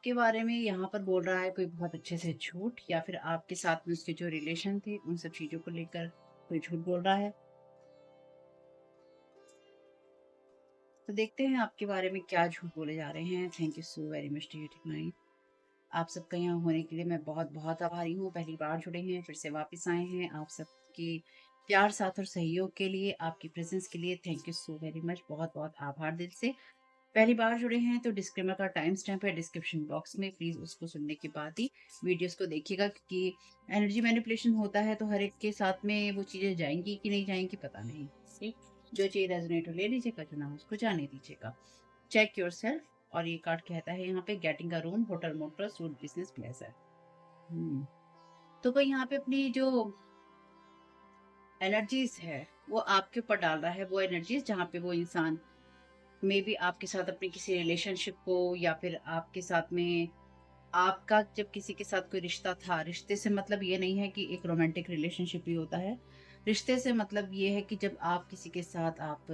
आपके बारे में यहाँ पर बोल रहा है कोई बहुत अच्छे से झूठ, या फिर आपके साथ में उसके जो रिलेशन थे उन सब चीज़ों को लेकर कोई झूठ बोल रहा है। तो देखते हैं आपके बारे में क्या झूठ बोले जा रहे हैं। Thank you so very much dear divine. आप सबका यहाँ होने के लिए मैं बहुत-बहुत आभारी हूँ। पहली बार जुड़े हैं, फिर से वापस आए हैं। आप सबके प्यार, साथ और सहयोग के लिए, आपकी प्रेज़ेंस के लिए thank you so very much. बहुत-बहुत आभार दिल से। पहली बार जुड़े हैं तो डिस्क्लेमर का टाइम स्टैम्प है डिस्क्रिप्शन बॉक्स में, प्लीज़ उसको सुनने के बाद ही वीडियोज़ को देखिएगा, क्योंकि एनर्जी मैनिपुलेशन होता है तो हर एक के साथ में वो चीज़ें जाएँगी कि नहीं जाएँगी पता नहीं। ठीक? जो चीज़ रेज़ोनेट हो ले लीजिएगा, जो ना हो उसको जाने दीजिएगा। Check yourself. और ये कार्ड कहता है यहाँ पे getting a room, hotel, motor, suit, business, pleasure. हुँ। तो कोई यहाँ पे अपनी जो एनर्जीज़ है, वो आपके ऊपर डाल रहा है, वो एनर्जीज़ जहाँ पे वो इंसान मे बी आपके साथ अपनी किसी रिलेशनशिप को, या फिर आपके साथ में आपका जब किसी के साथ कोई रिश्ता था, रिश्ते से मतलब ये नहीं है कि एक रोमांटिक रिलेशनशिप भी होता है। रिश्ते से मतलब ये है कि जब आप किसी के साथ आप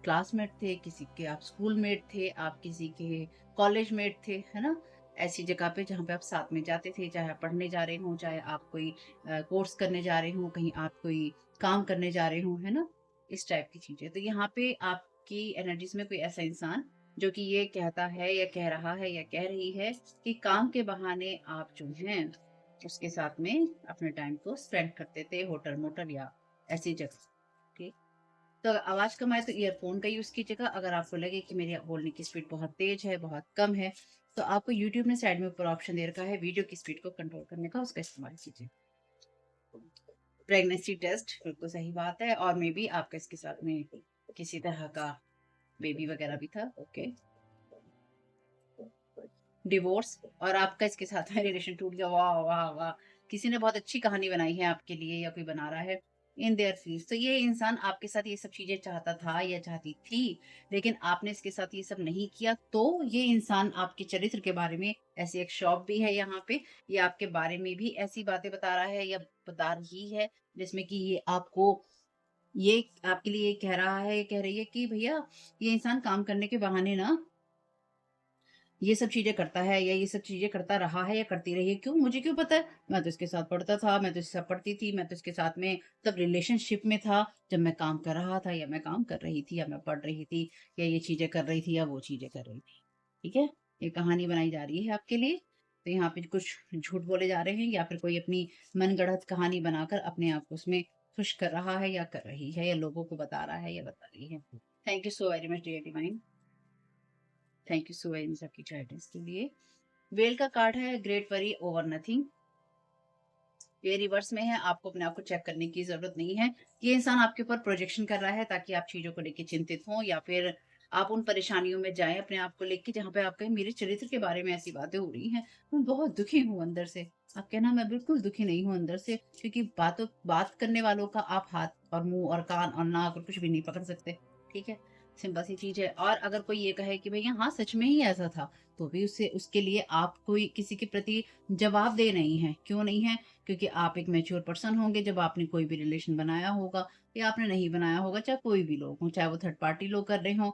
क्लासमेट थे, किसी के आप स्कूलमेट थे, आप किसी के कॉलेजमेट थे, है ना? ऐसी जगह पे जहाँ पे आप साथ में जाते थे, चाहे आप पढ़ने जा रहे हों, चाहे आप कोई कोर्स करने जा रहे हों, कहीं आप कोई काम करने जा रहे हों, है ना? इस टाइप की चीज़ें। तो यहाँ पे आपकी एनर्जीज़ में कोई ऐसा इंसान जो कि ये कहता है या कह रहा है या कह रही है कि काम के बहाने आप जो हैं, उसके साथ में अपने टाइम को स्पेंड करते थे होटल, मोटल या ऐसी जगह। ओके। तो अगर आवाज़ कम आए तो ईयरफ़ोन का यूज़ कीजिएगा। अगर आपको लगे कि मेरी बोलने की स्पीड बहुत तेज़ है, बहुत कम है, तो आपको यूट्यूब ने साइड में ऊपर ऑप्शन दे रखा है वीडियो की स्पीड को कंट्रोल करने का, उसका इस्तेमाल कीजिए। प्रेगनेंसी टेस्ट बिल्कुल सही बात है, और मेबी आपका इसके साथ में किसी तरह का बेबी वगैरह भी था। ओके। डिवोर्स और आपका इसके साथ में रिलेशन टूट गया। वाह! वाह! वाह! किसी ने बहुत अच्छी कहानी बनाई है आपके लिए, या कोई बना रहा है इन देयर फील्ड्स। तो ये इंसान आपके साथ ये सब चीज़ें चाहता था या चाहती थी, लेकिन आपने इसके साथ ये सब नहीं किया। तो ये इंसान आपके चरित्र के बारे में ऐसी एक शॉप भी है यहाँ पे, ये आपके बारे में भी ऐसी बातें बता रहा है या बता रही है, जिसमें कि ये आपके लिए ये कह रहा है, ये कह रही है कि भैया ये इंसान काम करने के बहाने ना ये सब चीज़ें करता है, या ये सब चीज़ें करता रहा है या करती रही है। क्यों? मुझे क्यों पता है? मैं तो इसके साथ पढ़ता था, मैं तो इसके साथ पढ़ती थी, मैं तो इसके साथ में तब रिलेशनशिप में था, जब मैं काम कर रहा था या मैं काम कर रही थी या मैं पढ़ रही थी, या ये चीज़ें कर रही थी या वो चीज़ें कर रही थी। ठीक है? ये कहानी बनाई जा रही है आपके लिए। तो यहाँ पे कुछ झूठ बोले जा रहे हैं, या फिर कोई अपनी मनगढ़ंत कहानी बनाकर अपने आप को उसमें खुश कर रहा है या कर रही है, या लोगों को बता रहा है या बता रही है। Thank you so very much dear divine. Thank you so very much आपकी गाइडेंस के लिए। वेल का कार्ड है ग्रेट वरी ओवर नथिंग। ये रिवर्स में है, आपको अपने आप को चेक करने की जरूरत नहीं है। ये इंसान आपके ऊपर प्रोजेक्शन कर रहा है ताकि आप चीजों को लेके चिंतित हों, या फिर आप उन परेशानियों में जाएं अपने आप को लेके, जहां पे आप कहें मेरे चरित्र के बारे में ऐसी बातें हो रही हैं, मैं बहुत दुखी हूँ अंदर से। आप कहना मैं बिल्कुल दुखी नहीं हूँ अंदर से, क्योंकि बात करने वालों का आप हाथ और मुंह और कान और नाक और कुछ भी नहीं पकड़ सकते। ठीक है? सिंपल सी चीज है। और अगर कोई ये कहे कि भैया हाँ सच में ही ऐसा था, तो भी उससे उसके लिए आप कोई किसी के प्रति जवाबदेह नहीं है। क्यों नहीं है? क्योंकि आप एक मैच्योर पर्सन होंगे जब आपने कोई भी रिलेशन बनाया होगा, या आपने नहीं बनाया होगा, चाहे कोई भी लोग हों, चाहे वो थर्ड पार्टी लोग कर रहे हों,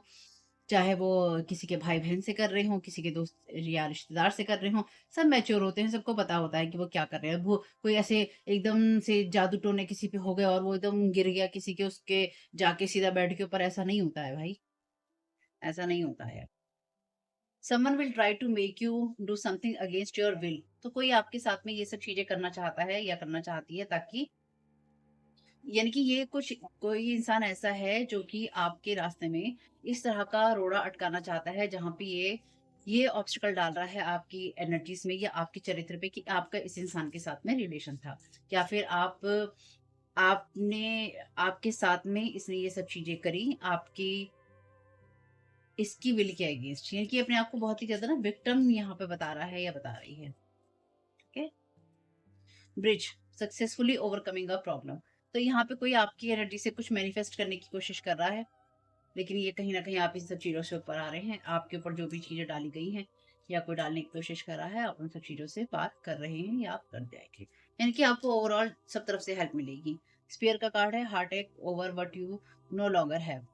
चाहे वो किसी के भाई-बहन से कर रहे हों, किसी के दोस्त या रिश्तेदार से कर रहे हों, सब मैच्योर होते हैं, सबको पता होता है कि वो क्या कर रहे हैं। वो कोई ऐसे एकदम से जादू टोने किसी पे हो गया और वो एकदम गिर गया किसी के उसके जाके सीधा बेड के ऊपर, ऐसा नहीं होता है भाई, ऐसा नहीं होता है। Someone will try to make you do something against your will. तो कोई आपके साथ में ये सब चीज़ें करना चाहता है या करना चाहती है, ताकि यानी कि ये कुछ कोई इंसान ऐसा है जो कि आपके रास्ते में इस तरह का रोड़ा अटकाना चाहता है, जहाँ पे ये ऑब्स्टिकल डाल रहा है आपकी एनर्जीज में या आपके चरित्र पे, कि आपका इस इंसान के साथ में रिलेशन था, या फिर आपने आपके साथ में इसने ये सब चीजें करी आपकी इसकी विल के अगेंस्ट, यानी कि अपने आप को बहुत ही ज्यादा ना विक्टिम यहाँ पे बता रहा है या बता रही है। ठीक है? Bridge successfully overcoming a problem. तो यहाँ पे कोई आपकी एनर्जी से कुछ मैनिफेस्ट करने की कोशिश कर रहा है, लेकिन ये कहीं ना कहीं आप इन सब चीज़ों से ऊपर आ रहे हैं। आपके ऊपर जो भी चीज़ें डाली गई हैं या कोई डालने की कोशिश कर रहा है, आप उन सब चीज़ों से पार कर रहे हैं या आप कर जाएंगे, यानी कि आपको ओवरऑल सब तरफ से हेल्प मिलेगी। स्पेयर का कार्ड है हार्ट एक over what you know longer have.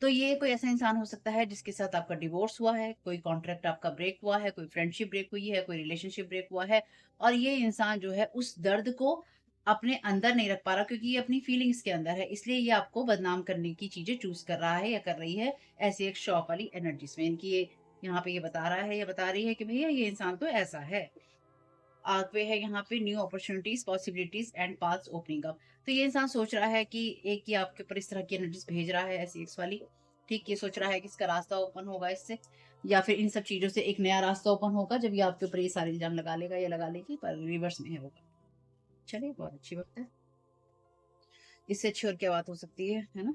तो ये कोई ऐसा इंसान हो सकता है जिसके साथ आपका डिवोर्स हुआ है, कोई कॉन्ट्रैक्ट आपका ब्रेक हुआ है, कोई फ्रेंडशिप ब्रेक हुई है, कोई रिलेशनशिप ब्रेक हुआ है और ये इंसान जो है उस दर्द को अपने अंदर नहीं रख पा रहा क्योंकि ये अपनी फीलिंग्स के अंदर है। इसलिए ये आपको बदनाम करने की चीज़ें चूज़ कर रहा है या कर रही है ऐसी एक शॉक वाली एनर्जीज़ में। इनकी ये यहाँ पे ये बता रहा है या बता रही है कि भैया ये इंसान तो ऐसा है। पे है यहाँ पे new opportunities possibilities and paths opening up. तो ये इंसान सोच रहा है कि एक ये आपके ऊपर इस तरह की एनर्जीज भेज रहा है ऐसी एक्स वाली। ठीक, ये सोच रहा है कि इसका रास्ता ओपन होगा इससे या फिर इन सब चीजों से एक नया रास्ता ओपन होगा जब ये आपके ऊपर ये सारे इल्जाम लगा लेगा या लगा लेगी, पर रिवर्स में होगा। चलिए, बहुत अच्छी बात है। इससे अच्छी और क्या बात हो सकती है ना?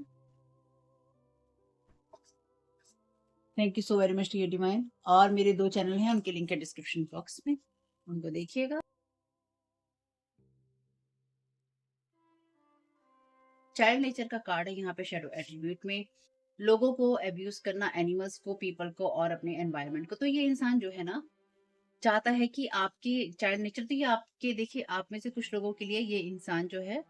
Thank you so very much dear divine. और मेरे 2 चैनल हैं, उनके लिंक है डिस्क्रिप्शन बॉक्स में, उनको देखिएगा। चाइल्ड नेचर का कार्ड है यहाँ पे शैडो एट्रीब्यूट में। लोगों को अब्यूज करना, एनिमल्स को, पीपल को और अपने एनवायरनमेंट को। तो ये इंसान जो है ना चाहता है कि आपकी चाइल्ड नेचर तो ये आपके देखिए आप में से कुछ लोगों के लिए ये इंसान जो है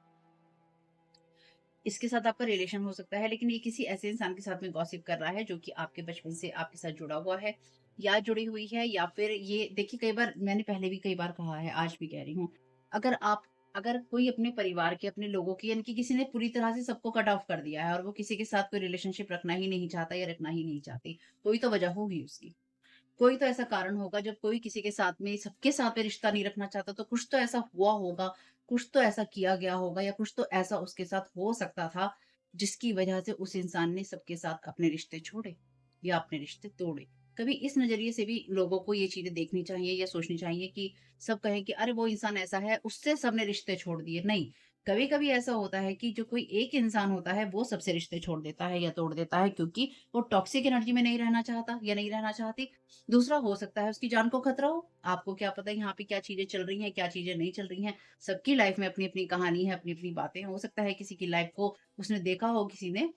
इसके साथ आपका रिलेशन हो सकता है, लेकिन ये किसी ऐसे इंसान के साथ में गॉसिप कर रहा है जो कि आपके बचपन से आपके साथ जुड़ा हुआ है या जुड़ी हुई है, या फिर ये देखिए कई बार मैंने पहले भी कई बार कहा है, आज भी कह रही हूँ। अगर आप अगर कोई अपने परिवार के अपने लोगों की यानी कि किसी ने पूरी तरह से सबको कट ऑफ कर दिया है और वो किसी के साथ कोई रिलेशनशिप रखना ही नहीं चाहता या रखना ही नहीं चाहती, कोई तो वजह होगी उसकी। कोई तो ऐसा कारण होगा जब कोई किसी के साथ में सबके साथ में रिश्ता नहीं रखना चाहता, तो कुछ तो ऐसा हुआ होगा, कुछ तो ऐसा किया गया होगा या कुछ तो ऐसा उसके साथ हो सकता था, जिसकी वजह से उस इंसान ने सबके साथ अपने रिश्ते छोड़े या अपने रिश्ते तोड़े। कभी इस नज़रिए से भी लोगों को ये चीज़ें देखनी चाहिए या सोचनी चाहिए कि सब कहें कि अरे वो इंसान ऐसा है, उससे सबने रिश्ते छोड़ दिए। नहीं, कभी-कभी ऐसा होता है कि जो कोई एक इंसान होता है, वो सबसे रिश्ते छोड़ देता है या तोड़ देता है क्योंकि वो टॉक्सिक एनर्जी में नहीं रहना चाहता या नहीं रहना चाहती। दूसरा हो सकता है उसकी जान को खतरा हो। आपको क्या पता यहाँ पे क्या चीज़ें चल रही हैं, क्या चीज़ें नहीं चल रही हैं। सबकी लाइफ़ में अपनी-अपनी कहानी है, अपनी-अपनी बातें हैं। हो सकता है किसी की लाइफ़ को उसने देखा हो किसी ने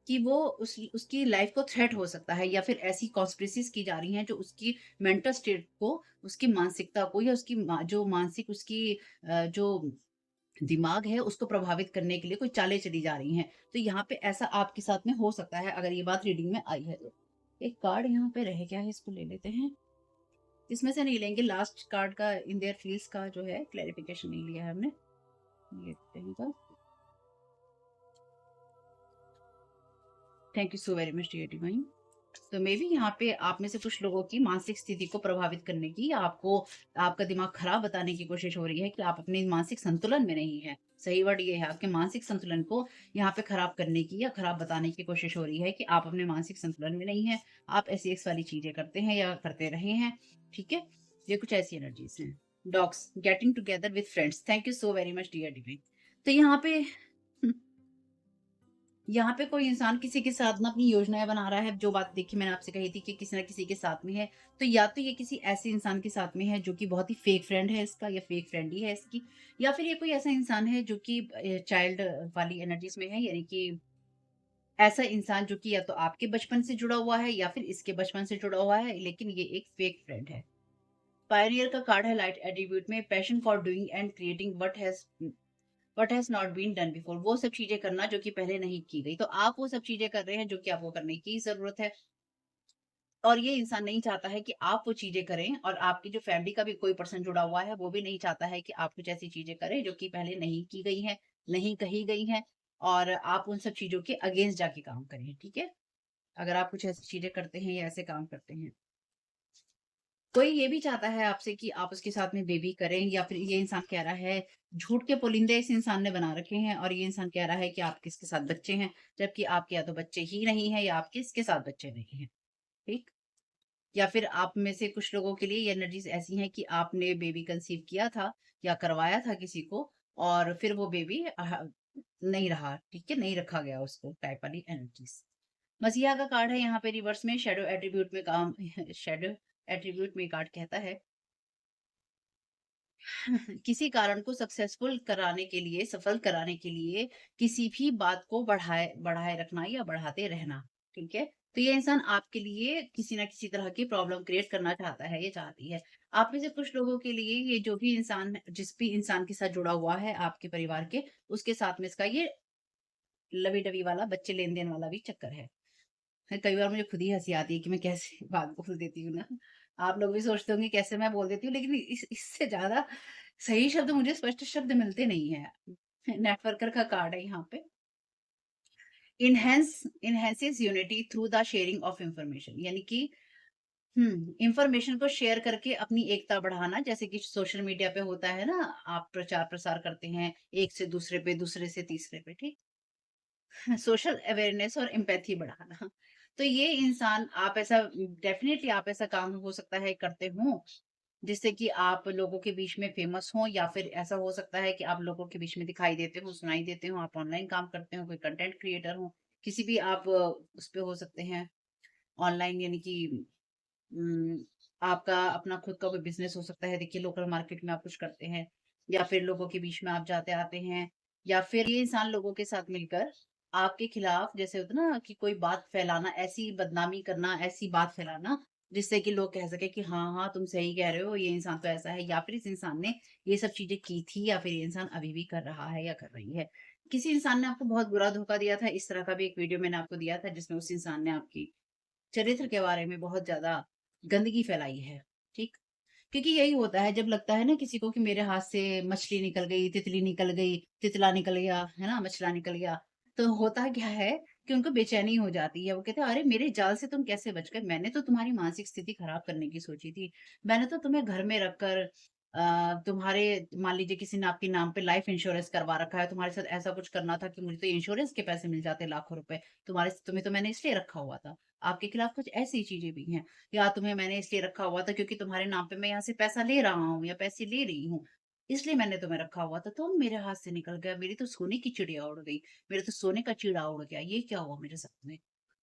कि वो उसकी लाइफ़ को थ्रेट हो सकता है या फिर ऐसी कॉन्स्पिरेसीज़ की जा रही हैं जो उसकी मेंटल स्टेट को, उसकी मानसिकता को या उसकी जो मानसिक उसकी जो दिमाग है उसको प्रभावित करने के लिए कोई चालें चली जा रही हैं। तो यहाँ पे ऐसा आपके साथ में हो सकता है अगर ये बात रीडिंग में आई है तो। एक कार्ड यहाँ पे रह गया है, इसको ले लेते हैं। इसमें से नहीं लेंगे, लास्ट कार्ड का इन देयर फील्ड्स का जो है क्लैरिफिकेशन नहीं लिया है हमने। ये लेते हैं तो। Thank you so very much dear divine. तो मे बी यहाँ पे आप में से कुछ लोगों की मानसिक स्थिति को प्रभावित करने की या आपको आपका दिमाग खराब बताने की कोशिश हो रही है कि आप अपने मानसिक संतुलन में नहीं है। सही वर्ड ये है, आपके मानसिक संतुलन को यहाँ पे खराब करने की या खराब बताने की कोशिश हो रही है कि आप अपने मानसिक संतुलन में नहीं है। आप ऐसी एक्स वाली चीजें करते हैं या करते रहे हैं। ठीक है, ये कुछ ऐसी एनर्जीज हैं। Dogs getting together with friends, thank you so very much dear divine. तो यहाँ पे यहाँ पे कोई इंसान किसी के साथ ना अपनी योजनाएँ बना रहा है, जो बात देखिए मैंने आपसे कही थी कि किसी न किसी के साथ में है, तो या तो ये किसी ऐसे इंसान के साथ में है जो कि बहुत ही फेक फ्रेंड है इसका या फेक फ्रेंड ही है इसकी, या फिर ये कोई ऐसा इंसान है जो कि चाइल्ड वाली एनर्जीज़ में है, यानी कि ऐसा इंसान जो कि या तो आपके बचपन से जुड़ा हुआ है या फिर इसके बचपन से जुड़ा हुआ है, लेकिन ये एक फेक फ्रेंड है। पायनियर का कार्ड है लाइट एट्रिब्यूट में, passion for doing and creating what has not been done before. वो सब चीज़ें करना जो कि पहले नहीं की गई। तो आप वो सब चीज़ें कर रहे हैं जो कि आपको करने की ज़रूरत है। और ये इंसान नहीं चाहता है कि आप वो चीज़ें करें, और आपकी जो फैमिली का भी कोई पर्सन जुड़ा हुआ है, वो भी नहीं चाहता है कि आप कुछ ऐसी चीज़ें करें जो कि पहले नहीं की गई हैं, नहीं कही गई हैं, और आप उन सब चीज़ों के अगेंस्ट जाके काम करें, ठीक है? अगर आप कुछ ऐसी चीज़ें करते हैं या ऐसे काम करते हैं। कोई ये भी चाहता है आपसे कि आप उसके साथ में बेबी करें, या फिर ये इंसान कह रहा है, झूठ के पुलिंदे इस इंसान ने बना रखे हैं और ये इंसान कह रहा है कि आपके इसके साथ बच्चे हैं, जबकि आपके या तो बच्चे ही नहीं हैं या आपके इसके साथ बच्चे नहीं हैं, ठीक? या फिर आप में से कुछ लोगों के लिए ये एनर्जीज़ ऐसी हैं कि आपने बेबी कंसीव किया था या करवाया था किसी को, और फिर वो बेबी नहीं रहा, ठीक है? नहीं रखा गया उसको, टाइप वाली एनर्जीज़। मसीहा का कार्ड है यहाँ पे रिवर्स में, शैडो एट्रिब्यूट में काम शैडो एट्रिब्यूट में कार्ड कहता है किसी कारण को सक्सेसफुल कराने के लिए, सफल कराने के लिए किसी भी बात को बढ़ाए बढ़ाए रखना या बढ़ाते रहना, ठीक है? तो ये इंसान आपके लिए किसी ना किसी तरह की प्रॉब्लम क्रिएट करना चाहता है, ये चाहती है। आप में से कुछ लोगों के लिए ये जो भी इंसान जिस भी इंसान के साथ जुड़ा हुआ है आपके परिवार के, उसके साथ में इसका ये लवी-डवी वाला बच्चे लेन-देन वाला भी चक्कर है। कई बार मुझे खुद ही हँसी आती है कि मैं कैसे बात बोल देती हूँ ना। आप लोग भी सोचते होंगे कैसे मैं बोल देती हूँ, लेकिन इससे ज़्यादा सही शब्द मुझे स्पष्ट शब्द मिलते नहीं हैं। नेटवर्कर का कार्ड है यहाँ पे। Enhances unity through the sharing of information, यानी कि इंफॉर्मेशन को शेयर करके अपनी एकता बढ़ाना, जैसे कि सोशल मीडिया पे होता है ना, आप प्रचार प्रसार करते हैं एक से दूसरे पे, दूसरे से तीसरे पे, ठीक। सोशल अवेयरनेस और एम्पैथी बढ़ाना। तो ये इंसान आप ऐसा डेफिनिटली आप ऐसा काम हो सकता है करते हो जिससे कि आप लोगों के बीच में फेमस हो, या फिर ऐसा हो सकता है कि आप लोगों के बीच में दिखाई देते हो, सुनाई देते हो, आप ऑनलाइन काम करते हो, कोई कंटेंट क्रिएटर हो, किसी भी आप उस पे हो सकते हैं ऑनलाइन, यानी कि उम, आपका अपना खुद का कोई बिज़नेस हो सकता है। देखिए लोकल मार्केट में आप कुछ करते हैं, या फिर लोगों के बीच में आप जाते-आते हैं, या फिर ये इंसान लोगों के साथ मिलकर आपके खिलाफ, जैसे होता है ना कि कोई बात फैलाना, ऐसी बदनामी करना, ऐसी बात फैलाना जिससे कि लोग कह सकें कि हाँ, हाँ, तुम सही कह रहे हो, ये इंसान तो ऐसा है, या फिर इस इंसान ने ये सब चीज़ें की थी, या फिर ये इंसान अभी भी कर रहा है या कर रही है। किसी इंसान ने आपको बहुत बुरा धोखा दिया था, इस तरह का भी एक वीडियो मैंने आपको दिया था जिसमें उस इंसान ने आपकी चरित्र के बारे में बहुत ज़्यादा गंदगी फैलाई है, ठीक? क्योंकि यही होता है जब लगता है ना किसी को कि मेरे हाथ से मछली निकल गई, तितली निकल गई, तितला निकल गया, है ना? मछला निकल गया। तो होता क्या है कि उनको बेचैनी हो जाती है। वो कहते हैं, "अरे! मेरे जाल से तुम कैसे बच गए? मैंने तो तुम्हारी मानसिक स्थिति खराब करने की सोची थी। मैंने तो तुम्हें घर में रखकर तुम्हारे मान लीजिए किसी ने आपके नाम पे लाइफ इंश्योरेंस करवा रखा है, तुम्हारे साथ ऐसा कुछ करना था कि मुझे तो इंश्योरेंस के पैसे मिल जाते लाखों रुपए। तुम्हें तो मैंने इसलिए रखा हुआ था।" आपके खिलाफ कुछ ऐसी चीज़ें भी हैं। या तुम्हें मैंने इसलिए रखा हुआ था क्योंकि तुम्हारे नाम पे मैं यहाँ से पैसा ले रहा हूँ या पैसे ले रही हूँ, इसलिए मैंने तुम्हें रखा हुआ था। तुम मेरे हाथ से निकल गया, मेरी तो सोने की चिड़िया उड़ गई, मेरे तो सोने का चीड़ा उड़ गया, ये क्या हुआ मेरे साथ में?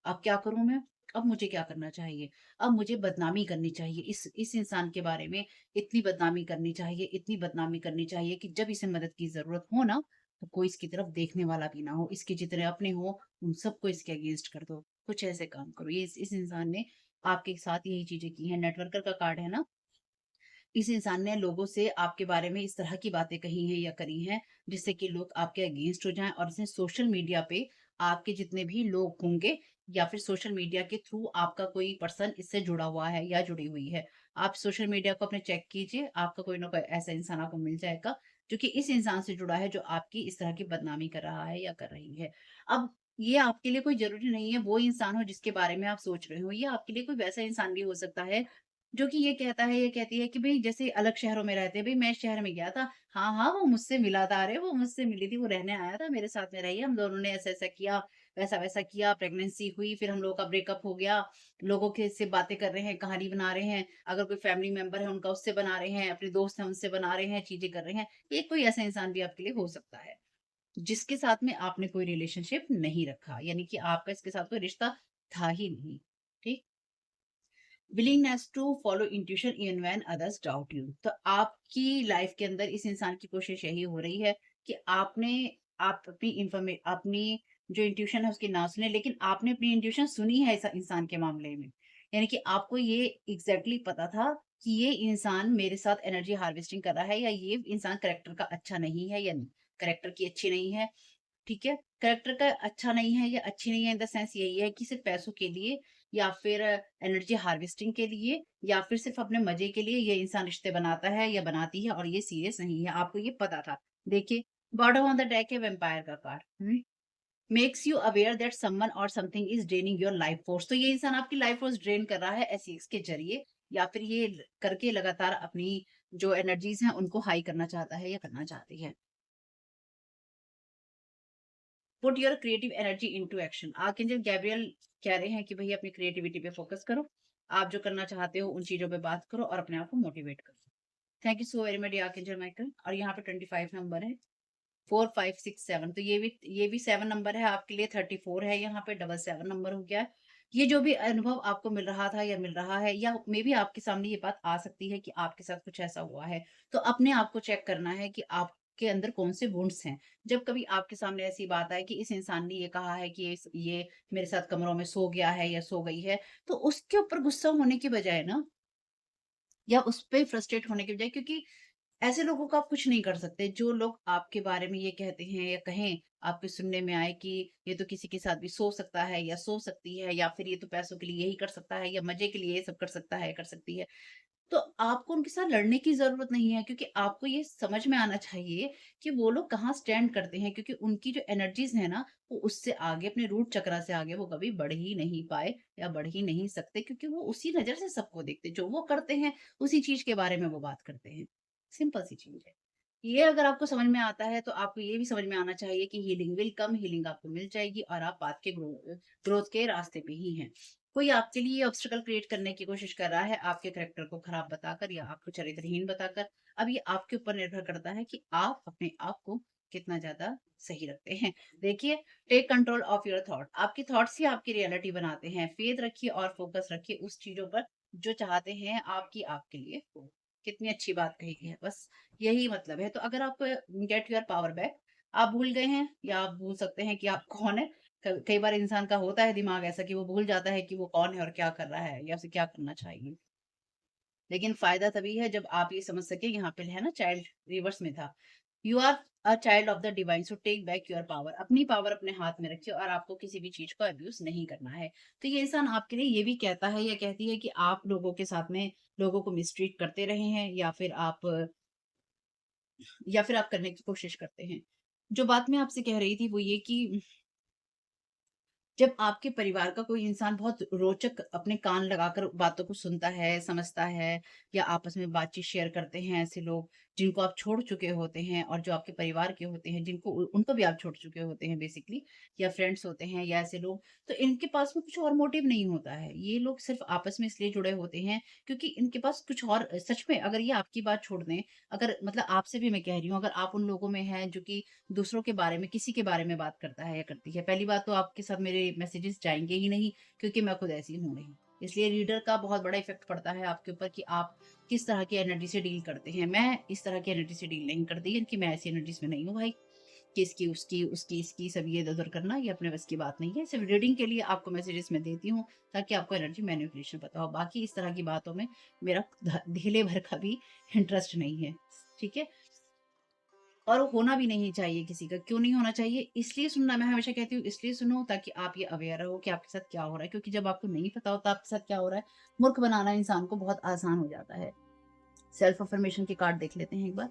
अब क्या करूँ मैं? अब मुझे क्या करना चाहिए? अब मुझे बदनामी करनी चाहिए, इस इंसान के बारे में इतनी बदनामी करनी चाहिए, इतनी बदनामी करनी चाहिए कि जब इसे मदद की ज़रूरत हो ना, तो कोई इसकी तरफ देखने वाला भी ना हो, इसके जितने अपने हों, उन सबको इसके अगेंस्ट कर दो। कुछ ऐसे काम करो। ये इस इंसान ने आपके साथ यही चीज़ें की हैं। नेटवर्कर का कार्ड है ना, इस इंसान ने लोगों से आपके बारे में इस तरह की बातें कही हैं या करी हैं, जिससे कि लोग आपके अगेंस्ट हो जाएँ, और इसने सोशल मीडिया पे आपके जितने भी लोग होंगे, या फिर सोशल मीडिया के थ्रू आपका कोई पर्सन इससे जुड़ा हुआ है या जुड़ी हुई है। आप सोशल मीडिया को अपने चेक कीजिए, आपका कोई ना कोई ऐसा इंसान आपको मिल जाएगा, जो कि इस इंसान से जुड़ा है, जो आपकी इस तरह की बदनामी कर रहा है या कर रही है। अब ये आपके लिए कोई ज़रूरी नहीं है वो इंसान हो जिसके बारे में आप सोच रहे हो, ये आपके लिए कोई वैसा इंसान भी हो सकता है जो कि ये कहता है, ये कहती है कि भई जैसे अलग शहरों में रहते हैं, भई मैं इस शहर में गया था, हाँ, हाँ, वो मुझसे मिला था, अरे वो मुझसे मिली थी, वो रहने आया था, मेरे साथ में रही, हम दोनों ने ऐसा-ऐसा किया, वैसा-वैसा किया, प्रेगनेंसी हुई, फिर हम लोगों का ब्रेकअप हो गया, लोगों के से बातें कर रहे हैं, कहानी बना रहे हैं, अगर कोई फैमिली मेंबर है उनका उससे बना रहे हैं, अपने दोस्त हैं उनसे बना रहे हैं, चीज़ें कर रहे हैं। ये कोई ऐसा इंसान भी आपके लिए हो सकता है, जिसके साथ में आपने कोई रिलेशनशिप नहीं रखा, यानी कि आपका इसके साथ कोई रिश्ता था ही नहीं, ठीक? Willingness to follow intuition even when others doubt you. तो आपकी लाइफ के अंदर इस इंसान की कोशिश यही हो रही है कि आप अपनी जो इंट्यूशन है उसकी ना सुने, लेकिन आपने अपनी इंट्यूशन सुनी है इस इंसान के मामले में। यानी कि आपको ये एग्जैक्टली पता था कि ये इंसान मेरे साथ एनर्जी हार्वेस्टिंग कर रहा है, या ये इंसान करेक्टर का अच्छा नहीं है, या करेक्टर की अच्छी नहीं है, ठीक है? करैक्टर का अच्छा नहीं है या अच्छी नहीं है इन द सेंस यही है कि सिर्फ़ पैसों के लिए, या फिर एनर्जी हार्वेस्टिंग के लिए, या फिर सिर्फ़ अपने मज़े के लिए ये इंसान रिश्ते बनाता है या बनाती है, और ये सीरियस नहीं है, आपको ये पता था। देखिए, बॉटम ऑफ द डेक है वैम्पायर का card, makes you aware that someone or something is draining your life force. तो ये इंसान आपकी लाइफ फोर्स ड्रेन कर रहा है एसेक्स के ज़रिए, या फिर ये करके लगातार अपनी जो एनर्जीज़ हैं उनको हाई करना चाहता है या करना चाहती है। Put your creative energy into action. Archangel Gabriel कह रहे हैं कि भई अपनी क्रिएटिविटी पे फोकस करो। आप जो करना चाहते हो उन चीज़ों पे बात करो और अपने आप को मोटिवेट करो। Thank you so very much archangel Michael. और यहाँ पे 25 नंबर है, 4, 5, 6, 7, तो ये भी 7 नंबर है आपके लिए, 34 है यहाँ पे, डबल 7 नंबर हो गया है। ये जो भी अनुभव आपको मिल रहा था या मिल रहा है, या मे बी आपके सामने ये बात आ सकती है कि आपके साथ कुछ ऐसा हुआ है। तो अपने आप को चेक करना है कि आपके अंदर कौन से वुंड्स हैं। जब कभी आपके सामने ऐसी बात आए कि इस इंसान ने ये कहा है कि ये मेरे साथ कमरों में सो गया है या सो गई है, तो उसके ऊपर गुस्सा होने की बजाय ना, या उस पे फ्रस्ट्रेट होने की बजाय, क्योंकि ऐसे लोगों को आप कुछ नहीं कर सकते। जो लोग आपके बारे में ये कहते हैं या कहें, आपके सुनने में आए कि ये तो किसी के साथ भी सो सकता है या सो सकती है, या फिर ये तो पैसों के लिए यही कर सकता है या मज़े के लिए ये सब कर सकता है, कर सकती है। तो आपको उनके साथ लड़ने की ज़रूरत नहीं है, क्योंकि आपको ये समझ में आना चाहिए कि वो लोग कहाँ स्टैंड करते हैं, क्योंकि उनकी जो एनर्जीज़ है ना, वो उससे आगे, अपने रूट चक्रा से आगे वो कभी बढ़ ही नहीं पाए या बढ़ ही नहीं सकते, क्योंकि वो उसी नज़र से सबको देखते हैं। जो वो करते हैं, उसी चीज़ के बारे में वो बात करते हैं। सिंपल सी चीज़ है। ये अगर आपको समझ में आता है, तो आपको ये भी समझ में आना चाहिए कि हीलिंग विल कम, हीलिंग आपको मिल जाएगी और आप पाथ के ग्रोथ के रास्ते पे ही हैं। कोई आपके लिए ऑब्स्टेकल क्रिएट करने की कोशिश कर रहा है, आपके कैरेक्टर को खराब बताकर या आपको चरित्रहीन बताकर। अब ये आपके ऊपर निर्भर करता है कि आप अपने आप को कितना ज़्यादा सही रखते हैं। देखिए, take control of your thought. आपके थॉट्स ही आपकी रियलिटी बनाते हैं। फेथ रखिए और फोकस रखिए उस चीज़ों पर जो चाहते हैं आपकी आपके लिए हो। कितनी अच्छी बात कही है, बस यही मतलब है। तो अगर आप गेट योर पावर बैक, आप भूल गए हैं या आप भूल सकते हैं कि आप कौन है। कई बार इंसान का होता है दिमाग ऐसा कि वो भूल जाता है कि वो कौन है और क्या कर रहा है या उसे क्या करना चाहिए। लेकिन फ़ायदा तभी है जब आप ये समझ सकें, यहाँ पे है ना चाइल्ड, रिवर्स में था। You are a child of the divine, so take back your power. अपनी पावर अपने हाथ में रखिए और आपको किसी भी चीज़ को अब्यूज़ नहीं करना है। तो ये इंसान आपके लिए ये भी कहता है या कहती है कि आप लोगों के साथ में लोगों को मिसट्रीट करते रहे हैं, या फिर आप करने की कोशिश करते हैं। जो बात मैं आपसे कह रही थी वो ये कि जब आपके परिवार का कोई इंसान बहुत रोचक अपने कान लगाकर बातों को सुनता है, समझता है, या आपस में बातचीत शेयर करते हैं ऐसे लोग जिनको आप छोड़ चुके होते हैं और जो आपके परिवार के होते हैं, जिनको उनको भी आप छोड़ चुके होते हैं बेसिकली, या फ्रेंड्स होते हैं या ऐसे लोग, तो इनके पास में कुछ और मोटिव नहीं होता है। ये लोग सिर्फ आपस में इसलिए जुड़े होते हैं क्योंकि इनके पास कुछ और, सच में अगर ये आपकी बात छोड़ दें, अगर मतलब आपसे भी मैं कह रही हूँ, अगर आप उन लोगों में हैं जो कि दूसरों के बारे में, किसी के बारे में बात करता है या करती है, पहली बात तो आपके साथ मेरे मैसेजेस जाएँगे ही नहीं, क्योंकि मैं खुद ऐसी हूँ नहीं। इसलिए रीडर का बहुत बड़ा इफ़ेक्ट पड़ता है आपके ऊपर कि आप किस तरह की एनर्जी से डील करते हैं। मैं इस तरह की एनर्जी से डील नहीं करती, कि मैं ऐसी एनर्जीज़ में नहीं हूँ भाई, कि इसकी, उसकी, उसकी, इसकी, सब ये इधर-उधर करना, ये अपने बस की बात नहीं है। सिर्फ़ रीडिंग के लिए आपको मैसेजेस मैं देती हूँ, ताकि आपको एनर्जी मैनिपुलेशन पता हो। बाकी इस तरह की बातों में मेरा धीले भर का भी इंटरेस्ट नहीं है। ठीक है? और होना भी नहीं चाहिए किसी का। क्यों नहीं होना चाहिए? इसलिए सुनना, मैं हमेशा कहती हूँ, इसलिए सुनो ताकि आप ये अवेयर रहो कि आपके साथ क्या हो रहा है। क्योंकि जब आपको नहीं पता होता आपके साथ क्या हो रहा है, मूर्ख बनाना इंसान को बहुत आसान हो जाता है। सेल्फ अफ़र्मेशन के कार्ड देख लेते हैं एक बार।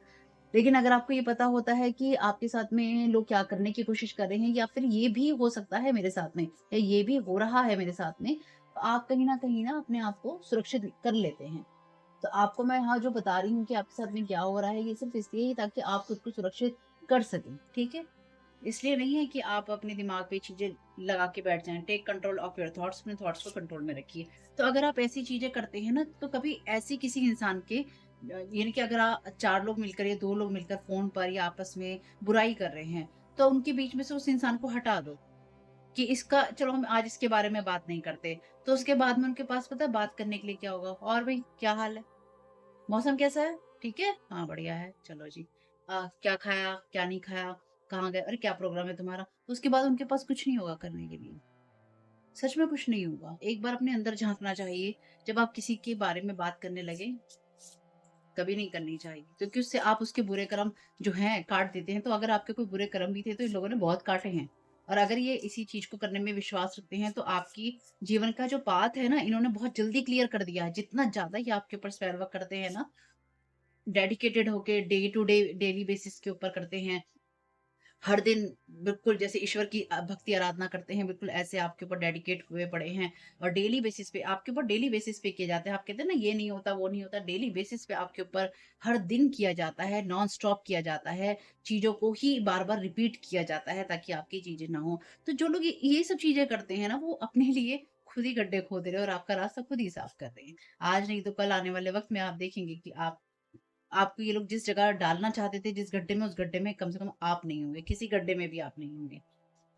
लेकिन अगर आपको ये पता होता है कि आपके साथ में लोग क्या करने की कोशिश कर रहे हैं, या फिर ये भी हो सकता है मेरे साथ में, या ये भी हो रहा है मेरे साथ में, तो आप कहीं न अपने आप को सुरक्षित कर लेते हैं। तो आपको मैं यहाँ जो बता रही हूँ कि आपके साथ में क्या हो रहा है, ये सिर्फ़ इसलिए ही ताकि आप खुद को सुरक्षित कर सकें, ठीक है? इसलिए नहीं है कि आप अपने दिमाग पे चीज़ें लगा के बैठ जाएँ। Take control of your thoughts, अपने थॉट्स को कंट्रोल में रखिए। तो अगर आप ऐसी चीज़ें करते हैं ना, तो कभी ऐसी किसी इंसान के यानी कि अगर 4 लोग मिलकर या 2 लोग मिलकर फ़ोन पर या आपस में बुराई कर रहे हैं, तो उनके बीच में से उस इंसान को हटा दो कि इसका, चलो हम आज इसके बारे में बात नहीं करते। तो उसके बाद में उनके पास पता है बात करने के लिए क्या होगा? और भई क्या हाल है? मौसम कैसा है? ठीक है? हाँ, बढ़िया है। चलो जी। क्या खाया? क्या नहीं खाया? कहाँ गए? अरे क्या प्रोग्राम है तुम्हारा? तो उसके बाद उनके पास कुछ नहीं होगा करने के लिए। सच में कुछ नहीं होगा। एक बार अपने अंदर झाँकना चाहिए। जब आप किसी के बारे में बात करने लगें, कभी नहीं करनी चाहिए। क्योंकि उससे आप उसके बुरे कर्म जो हैं काट देते हैं। तो अगर आपके कोई बुरे कर्म भी थे तो इन लोगों ने बहुत काटे हैं। और अगर ये इसी चीज़ को करने में विश्वास रखते हैं, तो आपकी जीवन का जो पाथ है ना, इन्होंने बहुत जल्दी क्लियर कर दिया है। जितना ज़्यादा ये आपके ऊपर स्पेल वर्क करते हैं ना, डेडिकेटेड होके day to day daily basis के ऊपर करते हैं। हर दिन बिल्कुल जैसे ईश्वर की भक्ति आराधना करते हैं, बिल्कुल ऐसे आपके ऊपर डेडिकेट हुए पड़े हैं। और डेली बेसिस पे आपके ऊपर डेली बेसिस पे किए जाते हैं। आप कहते हैं ना ये नहीं होता, वो नहीं होता, डेली बेसिस पे आपके ऊपर हर दिन किया जाता है, नॉन स्टॉप किया जाता है। चीज़ों को ही बार-बार रिपीट किया जाता है ताकि आपकी चीज़ें ना हो। तो जो लोग ये सब चीज़ें करते हैं ना, वो अपने लिए खुद ही गड्ढे खोद रहे हैं और आपका रास्ता खुद ही साफ कर रहे हैं। आज नहीं तो कल आने वाले वक़्त में आप देखेंगे कि आपको ये लोग जिस जगह डालना चाहते थे, जिस गड्ढे में, उस गड्ढे में कम से कम आप नहीं होंगे, किसी गड्ढे में भी आप नहीं होंगे।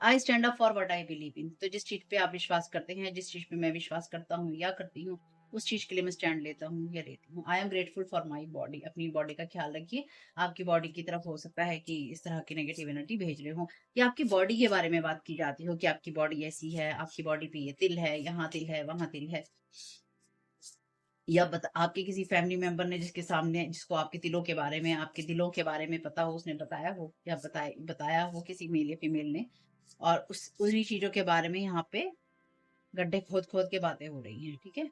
I stand up for what I believe in. तो जिस चीज़ पे आप विश्वास करते हैं, जिस चीज़ पे मैं विश्वास करता हूँ या करती हूँ, उस चीज़ के लिए मैं स्टैंड लेता हूँ या लेती हूँ। I am grateful for my body. अपनी बॉडी का ख्याल रखिए। आपकी बॉडी की तरफ हो सकता है कि इस तरह की नेगेटिव एनर्जी भेज रहे हों, या आपकी बॉडी के बारे में बात की जाती हो कि आपकी बॉडी ऐसी है, आपकी बॉडी पे ये तिल है, यहाँ तिल है, वहाँ तिल है। या आपके किसी फैमिली मेंबर ने जिसके सामने, जिसको आपके दिलों के बारे में, आपके दिलों के बारे में पता हो, उसने बताया हो, या बताया हो किसी मेल या फीमेल ने, और उस उन्हीं चीजों के बारे में यहाँ पे गड्ढे खोद खोद के बातें हो रही हैं, ठीक है।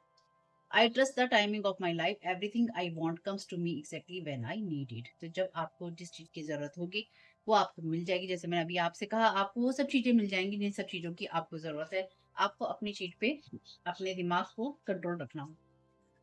I trust the timing of my life, everything I want comes to me exactly when I need it. तो जब आपको जिस चीज की जरूरत होगी वो आपको मिल जाएगी। जैसे मैंने अभी आपसे कहा, आपको वो सब चीजें मिल जाएंगी जिन सब चीजों की आपको जरूरत है। आपको अपनी चीज पे अपने दिमाग को कंट्रोल रखना हो।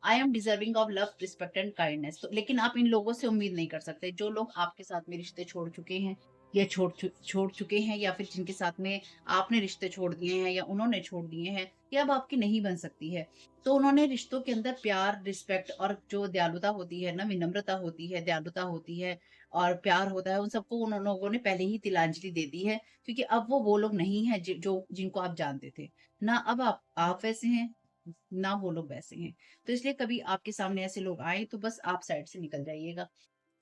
I am deserving of love, respect and kindness. तो लेकिन आप इन लोगों से उम्मीद नहीं कर सकते, जो लोग आपके साथ में रिश्ते छोड़ चुके हैं, या छोड़ चुके हैं, या फिर जिनके साथ में आपने रिश्ते छोड़ दिए हैं या उन्होंने छोड़ दिए हैं, ये अब आपकी नहीं बन सकती है। तो उन्होंने रिश्तों के अंदर प्यार, रिस्पेक्ट और जो दयालुता होती है ना, विनम्रता होती है, दयालुता होती है और प्यार होता है, उन सबको उन लोगों ने पहले ही तिलांजलि दे दी है। क्योंकि अब वो लोग नहीं है जो जिनको आप जानते थे। ना अब आप वैसे हैं, ना वो लोग वैसे हैं। तो इसलिए कभी आपके सामने ऐसे लोग आए तो बस आप साइड से निकल जाइएगा,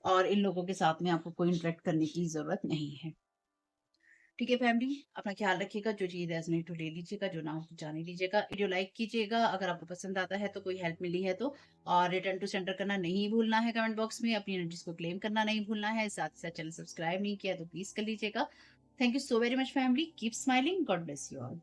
और इन लोगों के साथ में आपको कोई इंटरेक्ट करने की जरूरत नहीं है। ठीक है फैमिली, अपना ख्याल रखिएगा। जो चीज रेजोनेट तो ले लीजिएगा, जो ना हो तो जाने लीजिएगा। वीडियो लाइक कीजिएगा अगर आपको पसंद आता है, तो कोई हेल्प मिली है तो। और रिटर्न टू सेंटर करना नहीं भूलना है, कमेंट बॉक्स में अपनी एनर्जीज को क्लेम करना नहीं भूलना है। साथ ही साथ चैनल सब्सक्राइब नहीं किया तो प्लीज कर लीजिएगा। Thank you so very much family, keep smiling, God bless you all.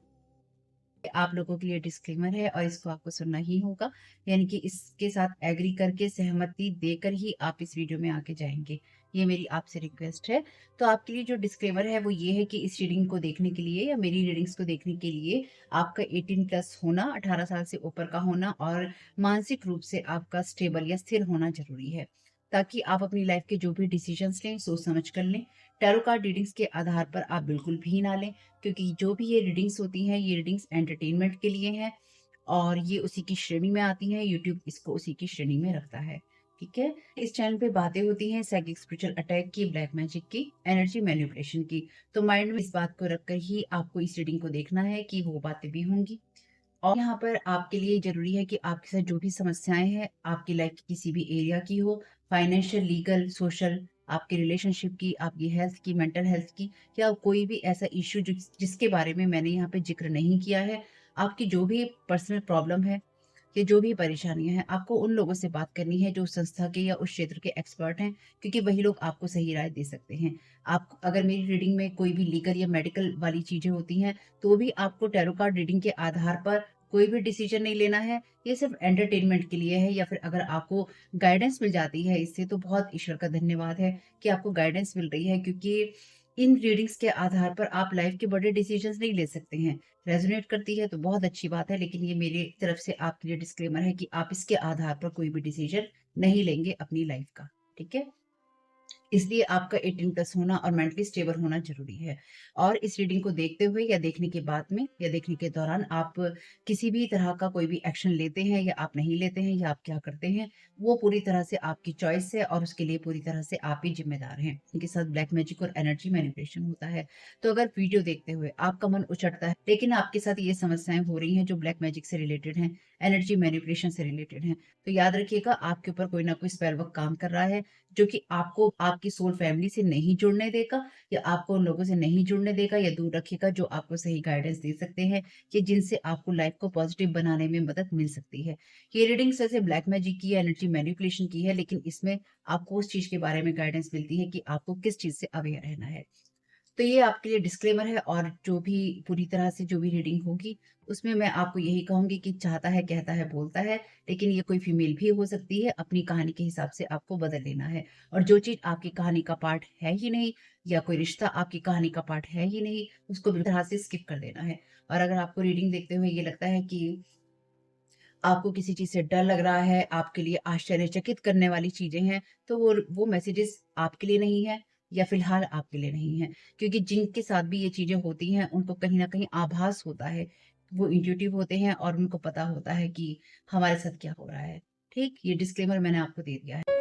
आप लोगों के लिए डिस्क्लेमर है और इसको आपको सुनना ही होगा, यानी कि इसके साथ एग्री करके, सहमति देकर ही आप इस वीडियो में आगे जाएंगे। ये मेरी आपसे रिक्वेस्ट है। तो आपके लिए जो डिस्क्लेमर है वो ये है कि इस रीडिंग को देखने के लिए, या मेरी रीडिंग्स को देखने के लिए, आपका 18 प्लस होना, 18 साल से ऊपर का होना, और मानसिक रूप से आपका स्टेबल या स्थिर होना जरूरी है, ताकि आप अपनी लाइफ के जो भी डिसीजंस लें सोच समझ कर लें। टैरो कार्ड रीडिंग्स के आधार पर आप बिल्कुल भी ना लें, क्योंकि जो भी ये रीडिंग्स होती हैं, ये रीडिंग्स एंटरटेनमेंट के लिए हैं, और ये उसी की श्रेणी में आती हैं। यूट्यूब इसको उसी की श्रेणी में रखता है, ठीक है। इस चैनल पे बातें होती हैं साइकिक स्पिरिचुअल अटैक की, ब्लैक मैजिक की, एनर्जी मैनिपुलेशन की। तो माइंड में इस बात को रखकर ही आपको इस रीडिंग को देखना है कि वो बातें भी होंगी। और यहाँ पर आपके लिए जरूरी है कि आपके साथ जो भी समस्याएं हैं, आपकी लाइफ की किसी भी एरिया की हो, फाइनेंशियल, लीगल, सोशल, आपके रिलेशनशिप की, आपकी हेल्थ की, मेंटल हेल्थ की, या कोई भी ऐसा इश्यू जिसके बारे में मैंने यहाँ पे जिक्र नहीं किया है, आपकी जो भी पर्सनल प्रॉब्लम है या जो भी परेशानियां हैं, आपको उन लोगों से बात करनी है जो संस्था के या उस क्षेत्र के एक्सपर्ट हैं, क्योंकि वही लोग आपको सही राय दे सकते हैं। आप अगर मेरी रीडिंग में कोई भी लीगल या मेडिकल वाली चीजें होती हैं, तो भी आपको टैरो कार्ड रीडिंग के आधार पर कोई भी डिसीजन नहीं लेना है। ये सिर्फ एंटरटेनमेंट के लिए है, या फिर अगर आपको गाइडेंस मिल जाती है इससे, तो बहुत ईश्वर का धन्यवाद है कि आपको गाइडेंस मिल रही है, क्योंकि इन रीडिंग्स के आधार पर आप लाइफ के बड़े डिसीजंस नहीं ले सकते हैं। रेजोनेट करती है तो बहुत अच्छी बात है, लेकिन ये मेरी तरफ से आपके लिए डिस्क्लेमर है कि आप इसके आधार पर कोई भी डिसीजन नहीं लेंगे अपनी लाइफ का, ठीक है। इसलिए आपका 18 प्लस होना और मेंटली स्टेबल होना जरूरी है। और इस रीडिंग को देखते हुए या देखने के बाद में या देखने के दौरान आप किसी भी तरह का कोई भी एक्शन लेते हैं या आप नहीं लेते हैं, या आप क्या करते हैं, वो पूरी तरह से आपकी चॉइस है, और उसके लिए पूरी तरह से आप ही जिम्मेदार हैं। इनके साथ ब्लैक मैजिक और एनर्जी मैनिपुलेशन होता है। तो अगर वीडियो देखते हुए आपका मन उचटता है, लेकिन आपके साथ ये समस्याएं हो रही हैं जो ब्लैक मैजिक से रिलेटेड हैं, एनर्जी मैनिपुलेशन से रिलेटेड हैं, तो याद रखिएगा आपके ऊपर कोई ना कोई स्पेल वर्क काम कर रहा है, जो कि आपको आपकी सोल फैमिली से नहीं जुड़ने देगा, या आपको उन लोगों से नहीं जुड़ने देगा या दूर रखेगा जो आपको सही गाइडेंस दे सकते हैं, कि जिनसे आपको लाइफ को पॉजिटिव बनाने में मदद मिल सकती है। ये रीडिंग्स वैसे ब्लैक मैजिक की है, एनर्जी मैनिपुलेशन की है, लेकिन इसमें आपको उस चीज के बारे में गाइडेंस मिलती है कि आपको किस चीज से अवेयर रहना है। तो ये आपके लिए डिस्क्लेमर है। और जो भी पूरी तरह से जो भी रीडिंग होगी, उसमें मैं आपको यही कहूंगी कि चाहता है, कहता है, बोलता है, लेकिन ये कोई फीमेल भी हो सकती है। अपनी कहानी के हिसाब से आपको बदल लेना है। और जो चीज आपकी कहानी का पार्ट है ही नहीं, या कोई रिश्ता आपकी कहानी का पार्ट है ही नहीं, उसको बिल्कुल तरह से स्किप कर देना है। और अगर आपको रीडिंग देखते हुए ये लगता है कि आपको किसी चीज से डर लग रहा है, आपके लिए आश्चर्यचकित करने वाली चीजें हैं, तो वो मैसेजेस आपके लिए नहीं है, या फिलहाल आपके लिए नहीं है। क्योंकि जिनके साथ भी ये चीजें होती हैं, उनको कहीं ना कहीं आभास होता है, वो इंट्यूटिव होते हैं और उनको पता होता है कि हमारे साथ क्या हो रहा है। ठीक, ये डिस्क्लेमर मैंने आपको दे दिया है।